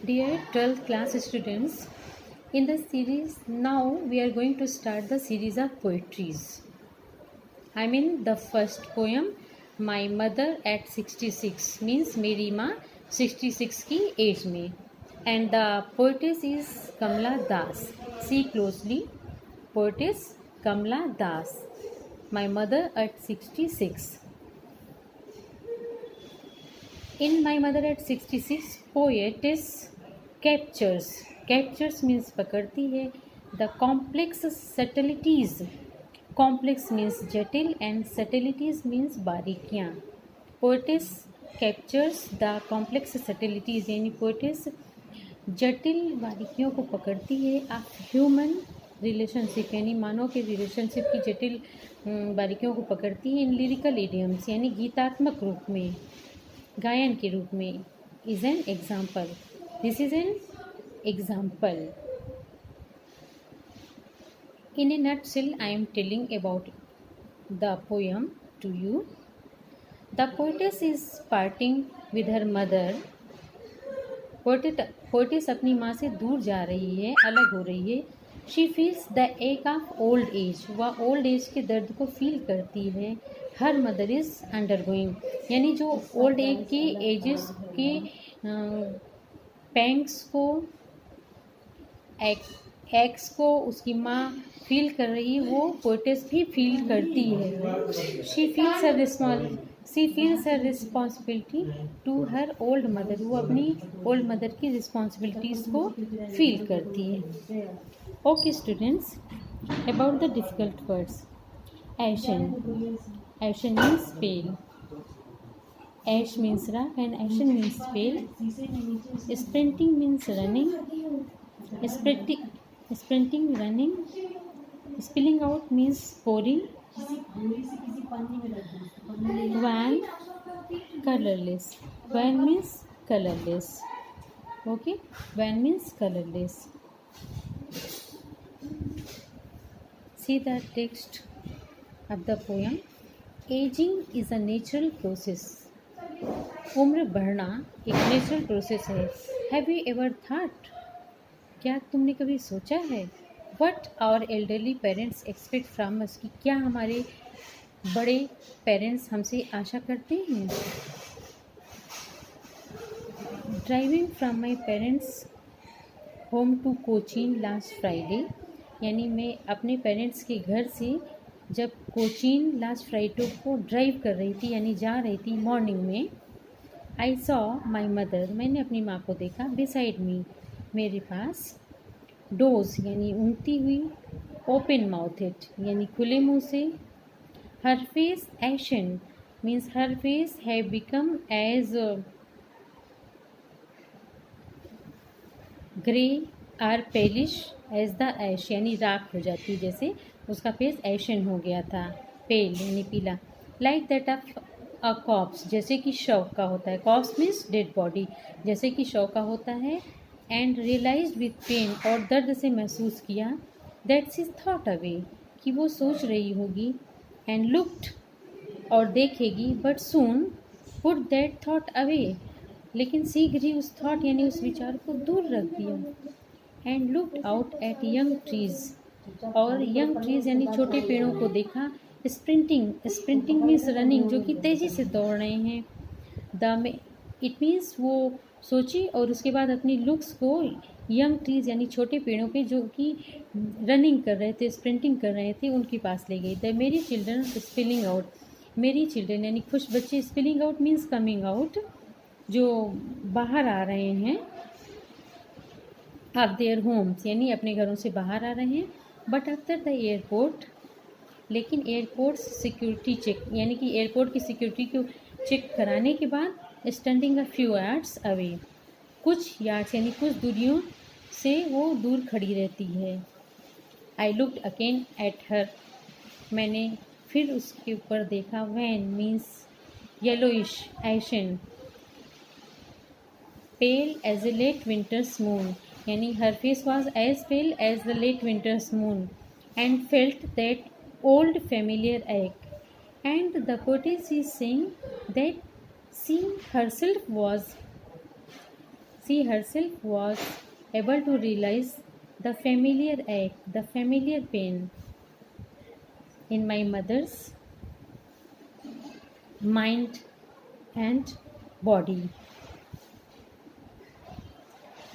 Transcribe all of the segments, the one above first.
Dear 12th class students, in the series now we are going to start the series of poetries. I mean the first poem, My Mother at 66, means मेरी माँ 66 की as में, and the poetess is Kamla Das. See closely, poetess Kamla Das. My Mother at 66. In My Mother at 66, poetess captures means पकड़ती है, the complex subtleties. Complex means जटिल and subtleties means बारीकियाँ. Poetess captures the complex subtleties, यानी poetess जटिल बारीकियों को पकड़ती है. Of human relationship यानी मानव के रिलेशनशिप की जटिल बारीकियों को पकड़ती है. इन लिरिकल इडियम्स यानी गीतात्मक रूप में, गायन के रूप में. Is an example. This is an example. In a nutshell I am telling about the poem to you. The poetess is parting with her mother. Poetess अपनी माँ से दूर जा रही है, अलग हो रही है. शी फील्स द एक ऑफ ओल्ड एज. वह ओल्ड एज के दर्द को फील करती है. हर मदर इज़ अंडरगोइंग यानी जो ओल्ड एज के एजेस के पैंग्स को, एक्स को उसकी माँ फील कर रही है, वो पोएटेस भी फील करती है. She feels her responsibility to her old mother. वो अपनी ओल्ड मदर की रिस्पॉन्सिबिलिटीज़ को फील करती है. Okay students, about the difficult words. Ashen means pale. Ash means rough and ashen means pale. Sprinting means running. Sprinting, running. Spilling out means pouring. Van, colorless. Van means colorless. Okay, van means colorless. See the text of the poem. Ageing is a natural process. उम्र बढ़ना एक natural process है. Have you ever thought, क्या तुमने कभी सोचा है, what our elderly parents expect from us, कि क्या हमारे बड़े पेरेंट्स हमसे आशा करते हैं. Driving from my parents home to Cochin last Friday. यानी मैं अपने पेरेंट्स के घर से जब कोचीन लास्ट फ्राइडे को ड्राइव कर रही थी यानी जा रही थी मॉर्निंग में. I saw my mother. मैंने अपनी माँ को देखा. बिसाइड मी, मेरे पास. डोज यानी ऊँगती हुई. ओपन माउथेड यानी खुले मुँह से. Her face ashen means her face have become as grey or palish as the ash यानी राख हो जाती, जैसे उसका फेस एशन हो गया था. पेल यानी पीला. Like that of a cops, जैसे कि शव का होता है. कॉप्स मीन्स डेड बॉडी, जैसे कि शव का होता है. एंड रियलाइज विथ पेन, और दर्द से महसूस किया. दैट्स इज थॉट अवे, कि वो सोच रही होगी. एंड लुक्ड, और देखेगी. But soon put that thought away, लेकिन शीघ्र ही उस थॉट यानी उस विचार को दूर रख दिया. And looked out at young trees, और यंग ट्रीज यानी छोटे पेड़ों को देखा. स्प्रिंटिंग मीन्स रनिंग, जो कि तेज़ी से दौड़ रहे हैं. इट मीन्स वो सोची और उसके बाद अपनी लुक्स को यंग ट्रीज यानी छोटे पेड़ों पे जो कि रनिंग कर रहे थे, स्प्रिंटिंग कर रहे थे, उनके पास ले गई. द मेरी चिल्ड्रन स्पिलिंग आउट. मेरी चिल्ड्रन यानी खुश बच्चे. Spilling out means coming out, जो बाहर आ रहे हैं. ऑफ देयर होम्स यानी अपने घरों से बाहर आ रहे हैं. बट आफ्टर द एयरपोर्ट, लेकिन एयरपोर्ट सिक्योरिटी चेक यानी कि एयरपोर्ट की सिक्योरिटी को चेक कराने के बाद standing a few yards away, कुछ यार्ड्स यानी कुछ दूरियों से वो दूर खड़ी रहती है. I looked again at her. मैंने फिर उसके ऊपर देखा. Wan means yellowish ashen. Pale as a late winter's moon यानी her face was as pale as the late winter's moon. And felt that old familiar ache. And the poetess is saying that she She herself was able to realize the familiar ache, the familiar pain in my mother's mind and body,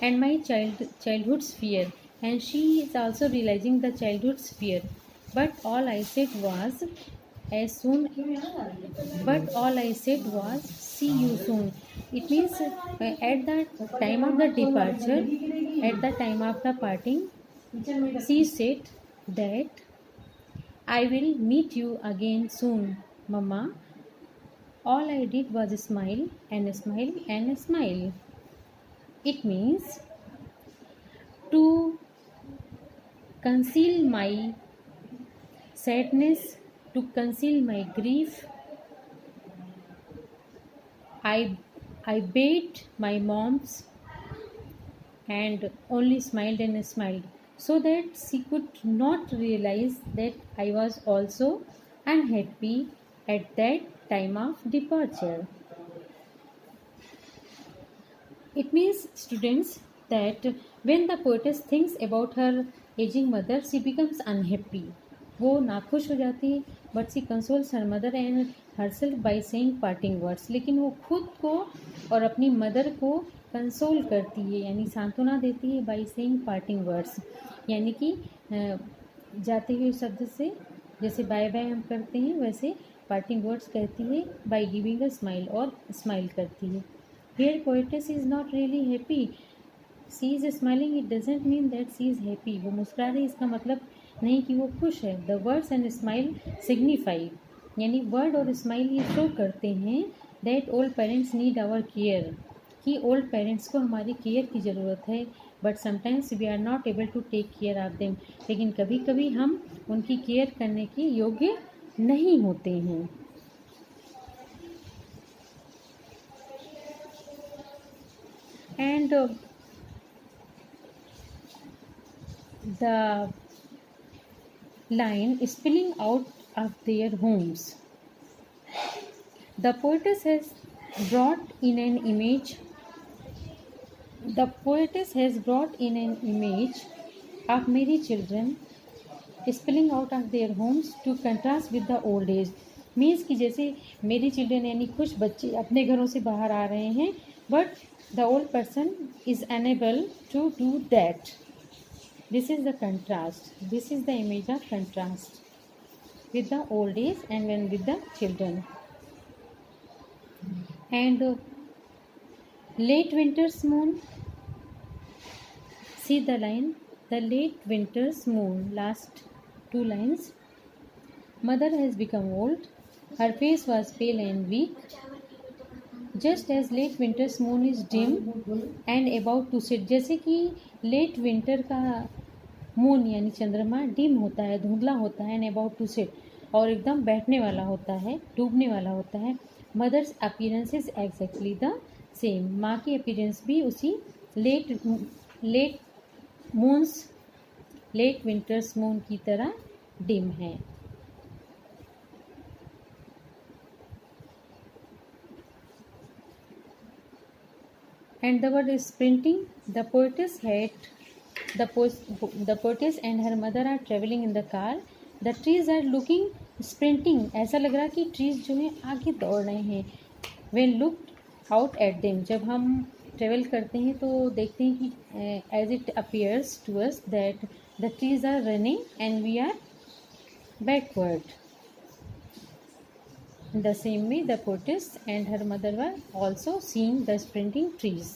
and my childhood's fear. And she is also realizing the childhood's fear. But all I said was, as soon but all I said was, see you soon. It means at the time of the departure, at the time of the parting, she said that I will meet you again soon, Mama. All I did was smile and smile and smile. It means to conceal my sadness, to conceal my grief, I bade my moms and only smiled and smiled, so that she could not realize that I was also unhappy at that time of departure. It means, students, that when the poetess thinks about her aging mother, she becomes unhappy. वो नाखुश हो जाती है, but she consoles her mother and herself by saying parting words. लेकिन वो खुद को और अपनी मदर को कंसोल करती है, यानी सांत्वना देती है बाय सेइंग पार्टिंग वर्ड्स, यानी कि जाते हुए शब्द से जैसे बाय बाय हम करते हैं वैसे पार्टिंग वर्ड्स कहती है बाय गिविंग अ स्माइल, और स्माइल करती है. Here poetess is not really happy. She is smiling. It doesn't mean that she is happy. वो मुस्कुरा रही, इसका मतलब नहीं कि वो खुश है. The words and smile signify, यानी वर्ड और स्माइल ये शो करते हैं that old parents need our care, कि ओल्ड पेरेंट्स को हमारी केयर की ज़रूरत है. But sometimes we are not able to take care of them. लेकिन कभी कभी हम उनकी केयर करने के योग्य नहीं होते हैं. And the line spilling out of their homes. The poetess has brought in an image. The poetess has brought in an image of merry children spilling out of their homes to contrast with the old age. Means कि जैसे मेरी children यानी खुश बच्चे अपने घरों से बाहर आ रहे हैं, but the old person is unable to do that. This is the contrast. This is the image of contrast with the old age and when with the children. And late winter's moon. See the line. The late winter's moon. Last two lines. Mother has become old. Her face was pale and weak. Just as late winter's moon is dim and about to set. जैसे कि late winter का moon यानी चंद्रमा dim होता है, धुंधला होता है, एंड अबाउट टू सेट, और एकदम बैठने वाला होता है, डूबने वाला होता है. Mother's appearance is exactly the same. माँ की अपीयरेंस भी उसी लेट विंटर्स मून की तरह डिम है. And the word is sprinting. The poetess and her mother are traveling in the car. The trees are looking sprinting. ऐसा लग रहा कि trees जो हैं आगे दौड़ रहे हैं. When looked out at them, जब हम ट्रेवल करते हैं तो देखते हैं कि as it appears to us that the trees are running and we are backward. In the same way, the poetess and her mother were also seeing the sprinting trees.